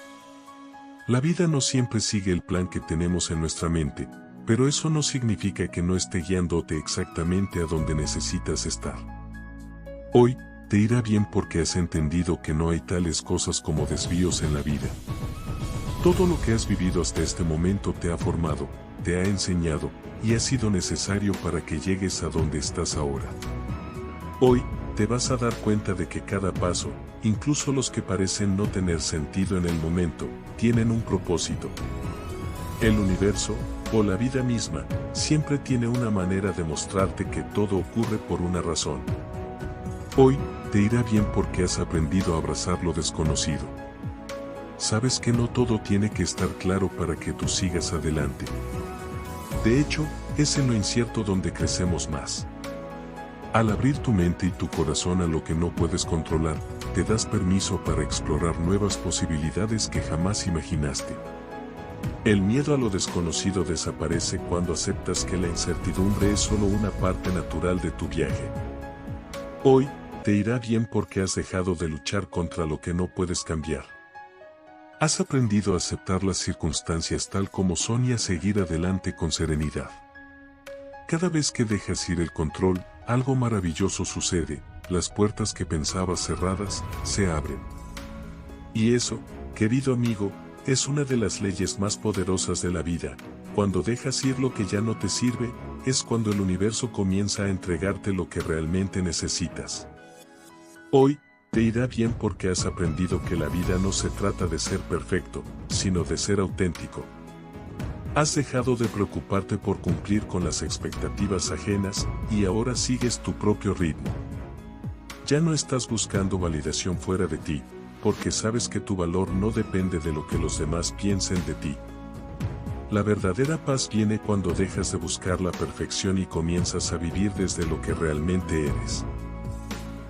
La vida no siempre sigue el plan que tenemos en nuestra mente, pero eso no significa que no esté guiándote exactamente a donde necesitas estar. Hoy, te irá bien porque has entendido que no hay tales cosas como desvíos en la vida. Todo lo que has vivido hasta este momento te ha formado, te ha enseñado, y ha sido necesario para que llegues a donde estás ahora. Hoy, te vas a dar cuenta de que cada paso, incluso los que parecen no tener sentido en el momento, tienen un propósito. El universo, o la vida misma, siempre tiene una manera de mostrarte que todo ocurre por una razón. Hoy, te irá bien porque has aprendido a abrazar lo desconocido. Sabes que no todo tiene que estar claro para que tú sigas adelante. De hecho, es en lo incierto donde crecemos más. Al abrir tu mente y tu corazón a lo que no puedes controlar, te das permiso para explorar nuevas posibilidades que jamás imaginaste. El miedo a lo desconocido desaparece cuando aceptas que la incertidumbre es solo una parte natural de tu viaje. Hoy, te irá bien porque has dejado de luchar contra lo que no puedes cambiar. Has aprendido a aceptar las circunstancias tal como son y a seguir adelante con serenidad. Cada vez que dejas ir el control, algo maravilloso sucede, las puertas que pensabas cerradas, se abren. Y eso, querido amigo, es una de las leyes más poderosas de la vida. Cuando dejas ir lo que ya no te sirve, es cuando el universo comienza a entregarte lo que realmente necesitas. Hoy, te irá bien porque has aprendido que la vida no se trata de ser perfecto, sino de ser auténtico. Has dejado de preocuparte por cumplir con las expectativas ajenas, y ahora sigues tu propio ritmo. Ya no estás buscando validación fuera de ti, porque sabes que tu valor no depende de lo que los demás piensen de ti. La verdadera paz viene cuando dejas de buscar la perfección y comienzas a vivir desde lo que realmente eres.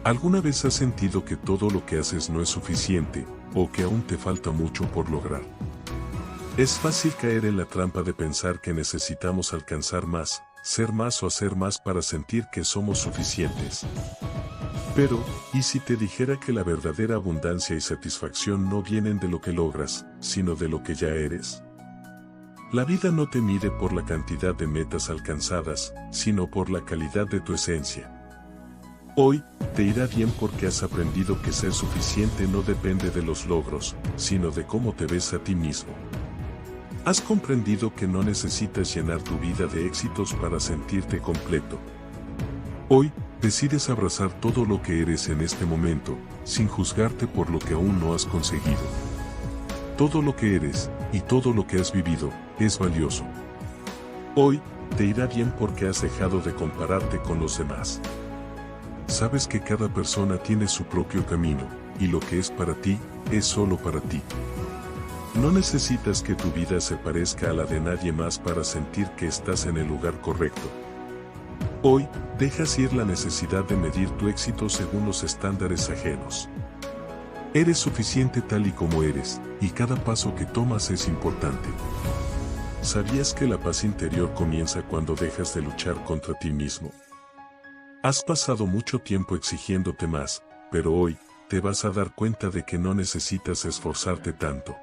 ¿Alguna vez has sentido que todo lo que haces no es suficiente, o que aún te falta mucho por lograr? Es fácil caer en la trampa de pensar que necesitamos alcanzar más, ser más o hacer más para sentir que somos suficientes. Pero, ¿y si te dijera que la verdadera abundancia y satisfacción no vienen de lo que logras, sino de lo que ya eres? La vida no te mide por la cantidad de metas alcanzadas, sino por la calidad de tu esencia. Hoy, te irá bien porque has aprendido que ser suficiente no depende de los logros, sino de cómo te ves a ti mismo. Has comprendido que no necesitas llenar tu vida de éxitos para sentirte completo. Hoy, decides abrazar todo lo que eres en este momento, sin juzgarte por lo que aún no has conseguido. Todo lo que eres, y todo lo que has vivido, es valioso. Hoy, te irá bien porque has dejado de compararte con los demás. Sabes que cada persona tiene su propio camino, y lo que es para ti, es solo para ti. No necesitas que tu vida se parezca a la de nadie más para sentir que estás en el lugar correcto. Hoy, dejas ir la necesidad de medir tu éxito según los estándares ajenos. Eres suficiente tal y como eres, y cada paso que tomas es importante. ¿Sabías que la paz interior comienza cuando dejas de luchar contra ti mismo? Has pasado mucho tiempo exigiéndote más, pero hoy, te vas a dar cuenta de que no necesitas esforzarte tanto.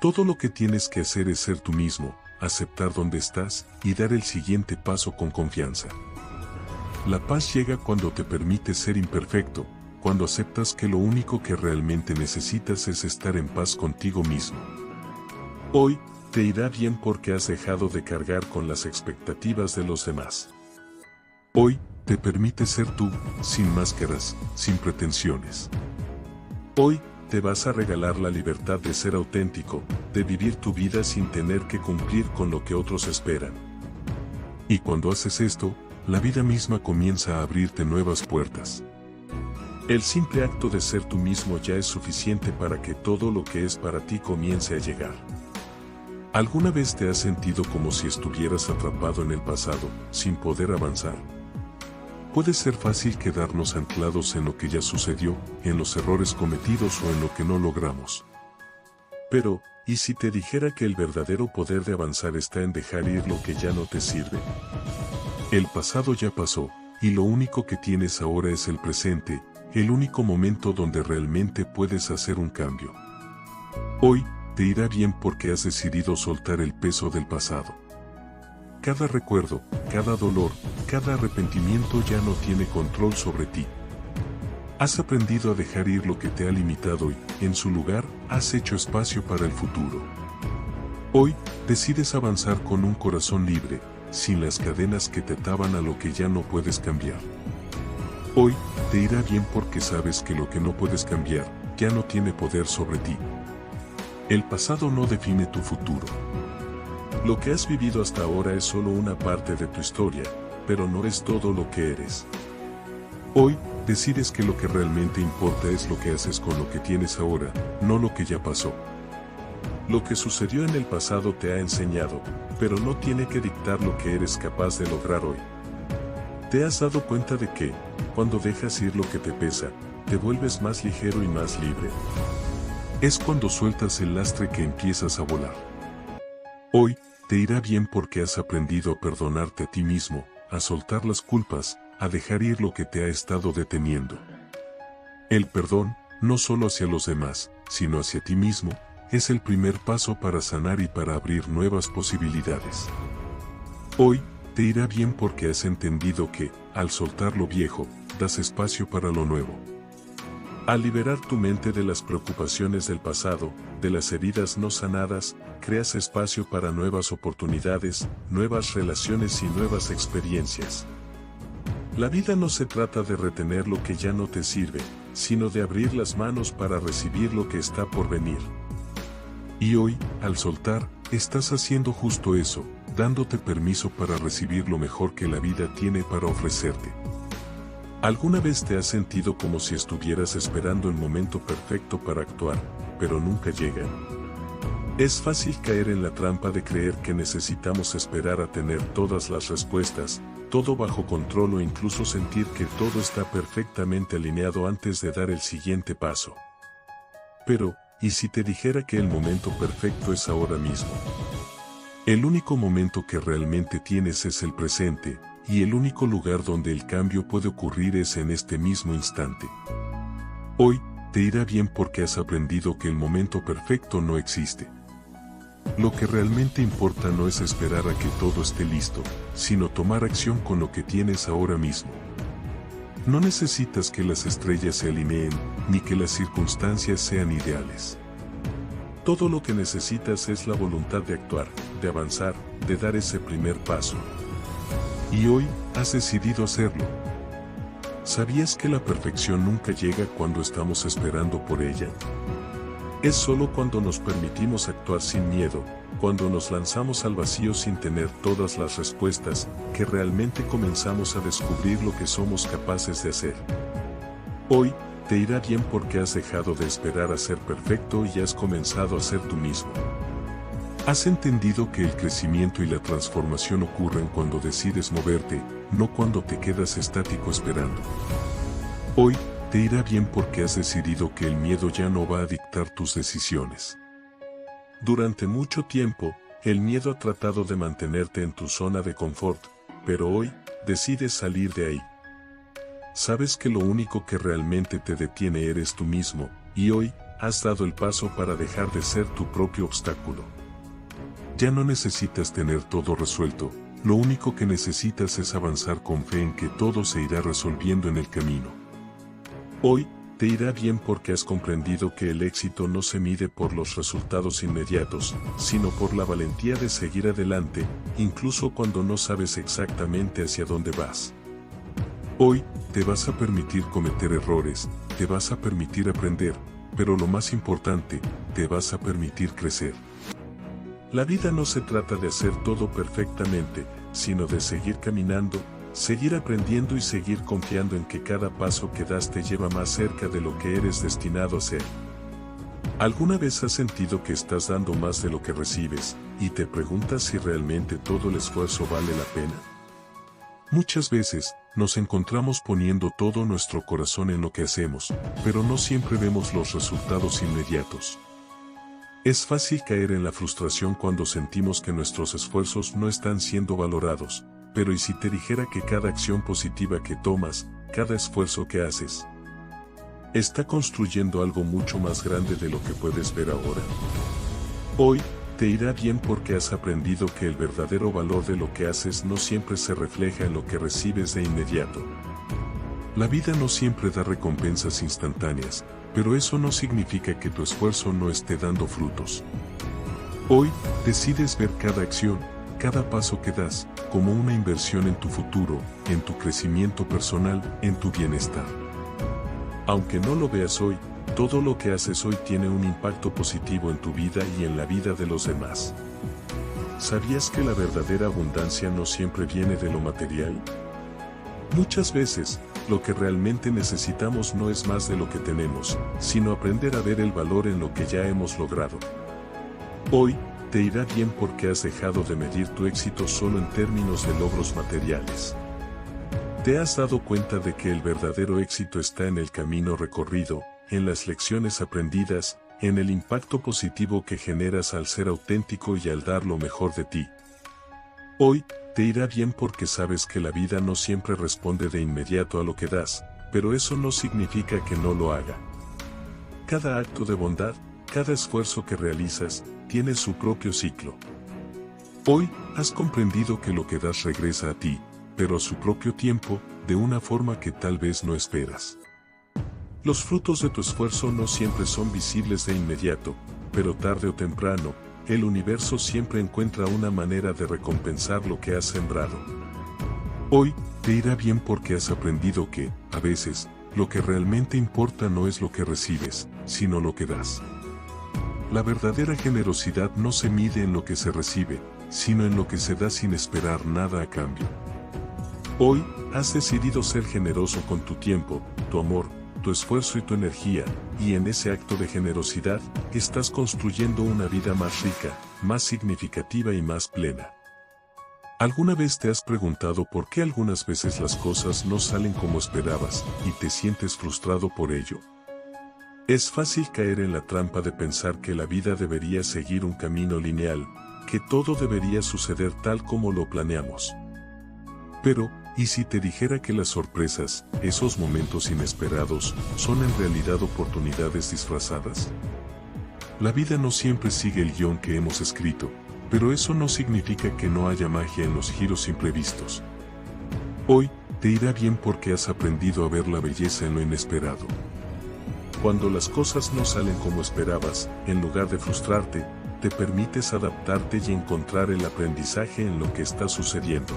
Todo lo que tienes que hacer es ser tú mismo, aceptar dónde estás, y dar el siguiente paso con confianza. La paz llega cuando te permites ser imperfecto, cuando aceptas que lo único que realmente necesitas es estar en paz contigo mismo. Hoy, te irá bien porque has dejado de cargar con las expectativas de los demás. Hoy, te permites ser tú, sin máscaras, sin pretensiones. Hoy, te vas a regalar la libertad de ser auténtico, de vivir tu vida sin tener que cumplir con lo que otros esperan. Y cuando haces esto, la vida misma comienza a abrirte nuevas puertas. El simple acto de ser tú mismo ya es suficiente para que todo lo que es para ti comience a llegar. ¿Alguna vez te has sentido como si estuvieras atrapado en el pasado, sin poder avanzar? Puede ser fácil quedarnos anclados en lo que ya sucedió, en los errores cometidos o en lo que no logramos. Pero, ¿y si te dijera que el verdadero poder de avanzar está en dejar ir lo que ya no te sirve? El pasado ya pasó, y lo único que tienes ahora es el presente, el único momento donde realmente puedes hacer un cambio. Hoy, te irá bien porque has decidido soltar el peso del pasado. Cada recuerdo, cada dolor, cada arrepentimiento ya no tiene control sobre ti. Has aprendido a dejar ir lo que te ha limitado y, en su lugar, has hecho espacio para el futuro. Hoy, decides avanzar con un corazón libre, sin las cadenas que te ataban a lo que ya no puedes cambiar. Hoy, te irá bien porque sabes que lo que no puedes cambiar, ya no tiene poder sobre ti. El pasado no define tu futuro. Lo que has vivido hasta ahora es solo una parte de tu historia, pero no es todo lo que eres. Hoy, decides que lo que realmente importa es lo que haces con lo que tienes ahora, no lo que ya pasó. Lo que sucedió en el pasado te ha enseñado, pero no tiene que dictar lo que eres capaz de lograr hoy. ¿Te has dado cuenta de que, cuando dejas ir lo que te pesa, te vuelves más ligero y más libre? Es cuando sueltas el lastre que empiezas a volar. Hoy, te irá bien porque has aprendido a perdonarte a ti mismo, a soltar las culpas, a dejar ir lo que te ha estado deteniendo. El perdón, no solo hacia los demás, sino hacia ti mismo, es el primer paso para sanar y para abrir nuevas posibilidades. Hoy, te irá bien porque has entendido que, al soltar lo viejo, das espacio para lo nuevo. Al liberar tu mente de las preocupaciones del pasado, de las heridas no sanadas, creas espacio para nuevas oportunidades, nuevas relaciones y nuevas experiencias. La vida no se trata de retener lo que ya no te sirve, sino de abrir las manos para recibir lo que está por venir. Y hoy, al soltar, estás haciendo justo eso, dándote permiso para recibir lo mejor que la vida tiene para ofrecerte. ¿Alguna vez te has sentido como si estuvieras esperando el momento perfecto para actuar, pero nunca llega? Es fácil caer en la trampa de creer que necesitamos esperar a tener todas las respuestas, todo bajo control o incluso sentir que todo está perfectamente alineado antes de dar el siguiente paso. Pero, ¿y si te dijera que el momento perfecto es ahora mismo? El único momento que realmente tienes es el presente, y el único lugar donde el cambio puede ocurrir es en este mismo instante. Hoy, te irá bien porque has aprendido que el momento perfecto no existe. Lo que realmente importa no es esperar a que todo esté listo, sino tomar acción con lo que tienes ahora mismo. No necesitas que las estrellas se alineen, ni que las circunstancias sean ideales. Todo lo que necesitas es la voluntad de actuar, de avanzar, de dar ese primer paso. Y hoy, has decidido hacerlo. ¿Sabías que la perfección nunca llega cuando estamos esperando por ella? Es solo cuando nos permitimos actuar sin miedo, cuando nos lanzamos al vacío sin tener todas las respuestas, que realmente comenzamos a descubrir lo que somos capaces de hacer. Hoy, te irá bien porque has dejado de esperar a ser perfecto y has comenzado a ser tú mismo. Has entendido que el crecimiento y la transformación ocurren cuando decides moverte, no cuando te quedas estático esperando. Hoy, te irá bien porque has decidido que el miedo ya no va a dictar tus decisiones. Durante mucho tiempo, el miedo ha tratado de mantenerte en tu zona de confort, pero hoy, decides salir de ahí. Sabes que lo único que realmente te detiene eres tú mismo, y hoy, has dado el paso para dejar de ser tu propio obstáculo. Ya no necesitas tener todo resuelto, lo único que necesitas es avanzar con fe en que todo se irá resolviendo en el camino. Hoy, te irá bien porque has comprendido que el éxito no se mide por los resultados inmediatos, sino por la valentía de seguir adelante, incluso cuando no sabes exactamente hacia dónde vas. Hoy, te vas a permitir cometer errores, te vas a permitir aprender, pero lo más importante, te vas a permitir crecer. La vida no se trata de hacer todo perfectamente, sino de seguir caminando, seguir aprendiendo y seguir confiando en que cada paso que das te lleva más cerca de lo que eres destinado a ser. ¿Alguna vez has sentido que estás dando más de lo que recibes, y te preguntas si realmente todo el esfuerzo vale la pena? Muchas veces, nos encontramos poniendo todo nuestro corazón en lo que hacemos, pero no siempre vemos los resultados inmediatos. Es fácil caer en la frustración cuando sentimos que nuestros esfuerzos no están siendo valorados, pero ¿y si te dijera que cada acción positiva que tomas, cada esfuerzo que haces, está construyendo algo mucho más grande de lo que puedes ver ahora? Hoy, te irá bien porque has aprendido que el verdadero valor de lo que haces no siempre se refleja en lo que recibes de inmediato. La vida no siempre da recompensas instantáneas, pero eso no significa que tu esfuerzo no esté dando frutos. Hoy, decides ver cada acción, cada paso que das, como una inversión en tu futuro, en tu crecimiento personal, en tu bienestar. Aunque no lo veas hoy, todo lo que haces hoy tiene un impacto positivo en tu vida y en la vida de los demás. ¿Sabías que la verdadera abundancia no siempre viene de lo material? Muchas veces, lo que realmente necesitamos no es más de lo que tenemos, sino aprender a ver el valor en lo que ya hemos logrado. Hoy, te irá bien porque has dejado de medir tu éxito solo en términos de logros materiales. ¿Te has dado cuenta de que el verdadero éxito está en el camino recorrido, en las lecciones aprendidas, en el impacto positivo que generas al ser auténtico y al dar lo mejor de ti? Hoy, te irá bien porque sabes que la vida no siempre responde de inmediato a lo que das, pero eso no significa que no lo haga. Cada acto de bondad, cada esfuerzo que realizas, tiene su propio ciclo. Hoy, has comprendido que lo que das regresa a ti, pero a su propio tiempo, de una forma que tal vez no esperas. Los frutos de tu esfuerzo no siempre son visibles de inmediato, pero tarde o temprano, el universo siempre encuentra una manera de recompensar lo que has sembrado. Hoy, te irá bien porque has aprendido que, a veces, lo que realmente importa no es lo que recibes, sino lo que das. La verdadera generosidad no se mide en lo que se recibe, sino en lo que se da sin esperar nada a cambio. Hoy, has decidido ser generoso con tu tiempo, tu amor, tu esfuerzo y tu energía, y en ese acto de generosidad, estás construyendo una vida más rica, más significativa y más plena. ¿Alguna vez te has preguntado por qué algunas veces las cosas no salen como esperabas, y te sientes frustrado por ello? Es fácil caer en la trampa de pensar que la vida debería seguir un camino lineal, que todo debería suceder tal como lo planeamos. Pero, ¿y si te dijera que las sorpresas, esos momentos inesperados, son en realidad oportunidades disfrazadas? La vida no siempre sigue el guión que hemos escrito, pero eso no significa que no haya magia en los giros imprevistos. Hoy, te irá bien porque has aprendido a ver la belleza en lo inesperado. Cuando las cosas no salen como esperabas, en lugar de frustrarte, te permites adaptarte y encontrar el aprendizaje en lo que está sucediendo.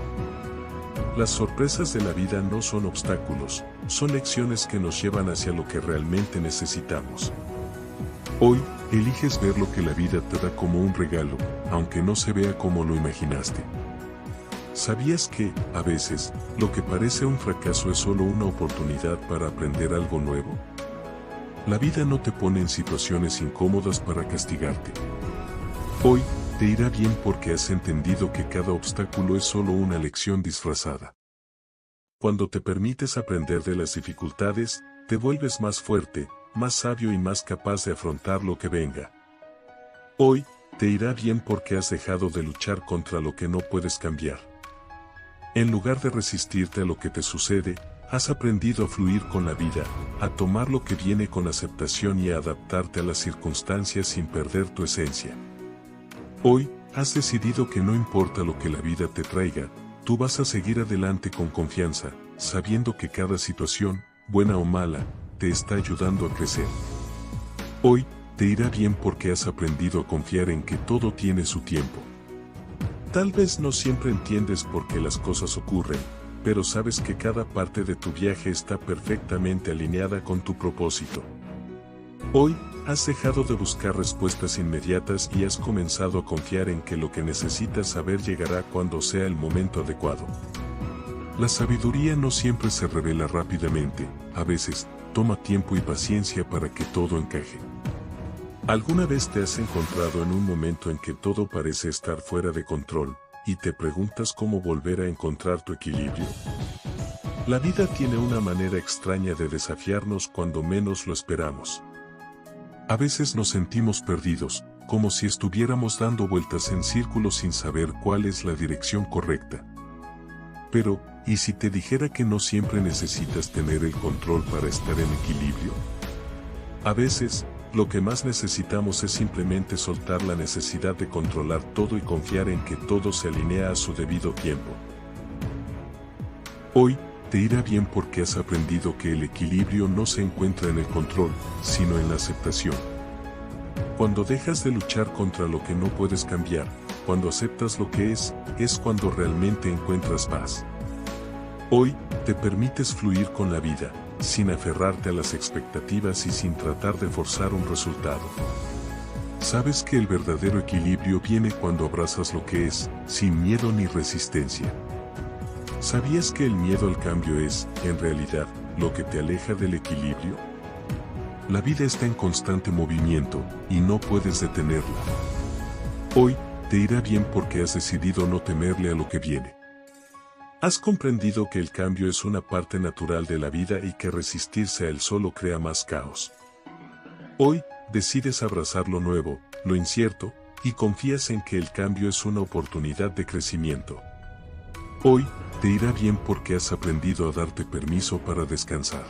Las sorpresas de la vida no son obstáculos, son lecciones que nos llevan hacia lo que realmente necesitamos. Hoy, eliges ver lo que la vida te da como un regalo, aunque no se vea como lo imaginaste. ¿Sabías que, a veces, lo que parece un fracaso es solo una oportunidad para aprender algo nuevo? La vida no te pone en situaciones incómodas para castigarte. Hoy, te irá bien porque has entendido que cada obstáculo es solo una lección disfrazada. Cuando te permites aprender de las dificultades, te vuelves más fuerte, más sabio y más capaz de afrontar lo que venga. Hoy, te irá bien porque has dejado de luchar contra lo que no puedes cambiar. En lugar de resistirte a lo que te sucede, has aprendido a fluir con la vida, a tomar lo que viene con aceptación y a adaptarte a las circunstancias sin perder tu esencia. Hoy, has decidido que no importa lo que la vida te traiga, tú vas a seguir adelante con confianza, sabiendo que cada situación, buena o mala, te está ayudando a crecer. Hoy, te irá bien porque has aprendido a confiar en que todo tiene su tiempo. Tal vez no siempre entiendes por qué las cosas ocurren, pero sabes que cada parte de tu viaje está perfectamente alineada con tu propósito. Hoy, has dejado de buscar respuestas inmediatas y has comenzado a confiar en que lo que necesitas saber llegará cuando sea el momento adecuado. La sabiduría no siempre se revela rápidamente, a veces, toma tiempo y paciencia para que todo encaje. ¿Alguna vez te has encontrado en un momento en que todo parece estar fuera de control, y te preguntas cómo volver a encontrar tu equilibrio? La vida tiene una manera extraña de desafiarnos cuando menos lo esperamos. A veces nos sentimos perdidos, como si estuviéramos dando vueltas en círculos sin saber cuál es la dirección correcta. Pero, ¿y si te dijera que no siempre necesitas tener el control para estar en equilibrio? A veces, lo que más necesitamos es simplemente soltar la necesidad de controlar todo y confiar en que todo se alinea a su debido tiempo. Hoy, te irá bien porque has aprendido que el equilibrio no se encuentra en el control, sino en la aceptación. Cuando dejas de luchar contra lo que no puedes cambiar, cuando aceptas lo que es cuando realmente encuentras paz. Hoy, te permites fluir con la vida, sin aferrarte a las expectativas y sin tratar de forzar un resultado. Sabes que el verdadero equilibrio viene cuando abrazas lo que es, sin miedo ni resistencia. ¿Sabías que el miedo al cambio es, en realidad, lo que te aleja del equilibrio? La vida está en constante movimiento, y no puedes detenerla. Hoy, te irá bien porque has decidido no temerle a lo que viene. Has comprendido que el cambio es una parte natural de la vida y que resistirse a él solo crea más caos. Hoy, decides abrazar lo nuevo, lo incierto, y confías en que el cambio es una oportunidad de crecimiento. Hoy, te irá bien porque has aprendido a darte permiso para descansar.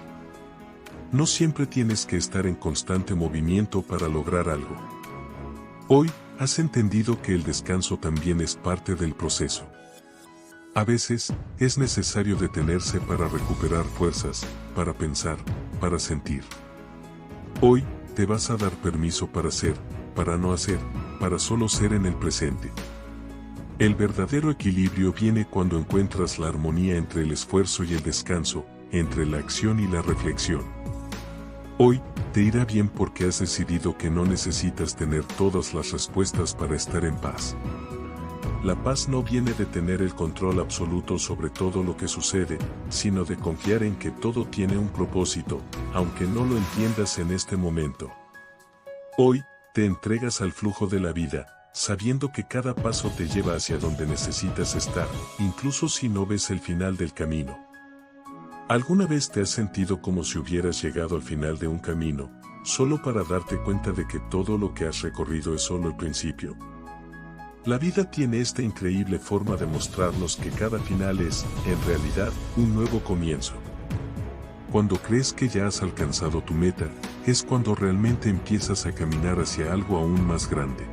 No siempre tienes que estar en constante movimiento para lograr algo. Hoy, has entendido que el descanso también es parte del proceso. A veces, es necesario detenerse para recuperar fuerzas, para pensar, para sentir. Hoy, te vas a dar permiso para ser, para no hacer, para solo ser en el presente. El verdadero equilibrio viene cuando encuentras la armonía entre el esfuerzo y el descanso, entre la acción y la reflexión. Hoy, te irá bien porque has decidido que no necesitas tener todas las respuestas para estar en paz. La paz no viene de tener el control absoluto sobre todo lo que sucede, sino de confiar en que todo tiene un propósito, aunque no lo entiendas en este momento. Hoy, te entregas al flujo de la vida, sabiendo que cada paso te lleva hacia donde necesitas estar, incluso si no ves el final del camino. ¿Alguna vez te has sentido como si hubieras llegado al final de un camino, solo para darte cuenta de que todo lo que has recorrido es solo el principio? La vida tiene esta increíble forma de mostrarnos que cada final es, en realidad, un nuevo comienzo. Cuando crees que ya has alcanzado tu meta, es cuando realmente empiezas a caminar hacia algo aún más grande.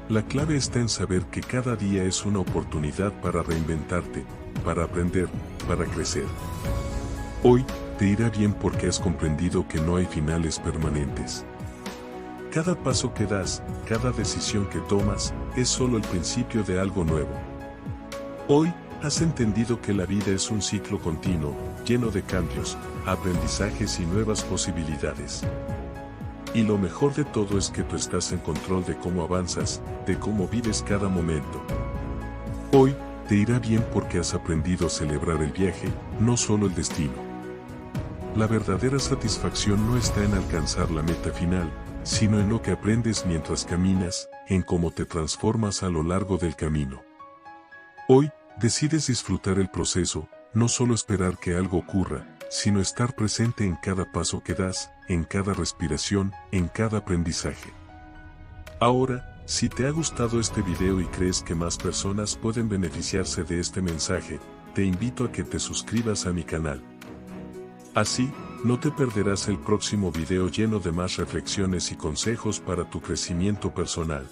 La clave está en saber que cada día es una oportunidad para reinventarte, para aprender, para crecer. Hoy, te irá bien porque has comprendido que no hay finales permanentes. Cada paso que das, cada decisión que tomas, es solo el principio de algo nuevo. Hoy, has entendido que la vida es un ciclo continuo, lleno de cambios, aprendizajes y nuevas posibilidades. Y lo mejor de todo es que tú estás en control de cómo avanzas, de cómo vives cada momento. Hoy, te irá bien porque has aprendido a celebrar el viaje, no solo el destino. La verdadera satisfacción no está en alcanzar la meta final, sino en lo que aprendes mientras caminas, en cómo te transformas a lo largo del camino. Hoy, decides disfrutar el proceso, no solo esperar que algo ocurra, sino estar presente en cada paso que das, en cada respiración, en cada aprendizaje. Ahora, si te ha gustado este video y crees que más personas pueden beneficiarse de este mensaje, te invito a que te suscribas a mi canal. Así, no te perderás el próximo video lleno de más reflexiones y consejos para tu crecimiento personal.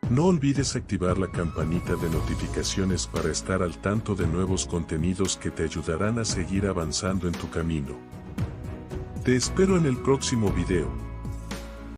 No olvides activar la campanita de notificaciones para estar al tanto de nuevos contenidos que te ayudarán a seguir avanzando en tu camino. Te espero en el próximo video.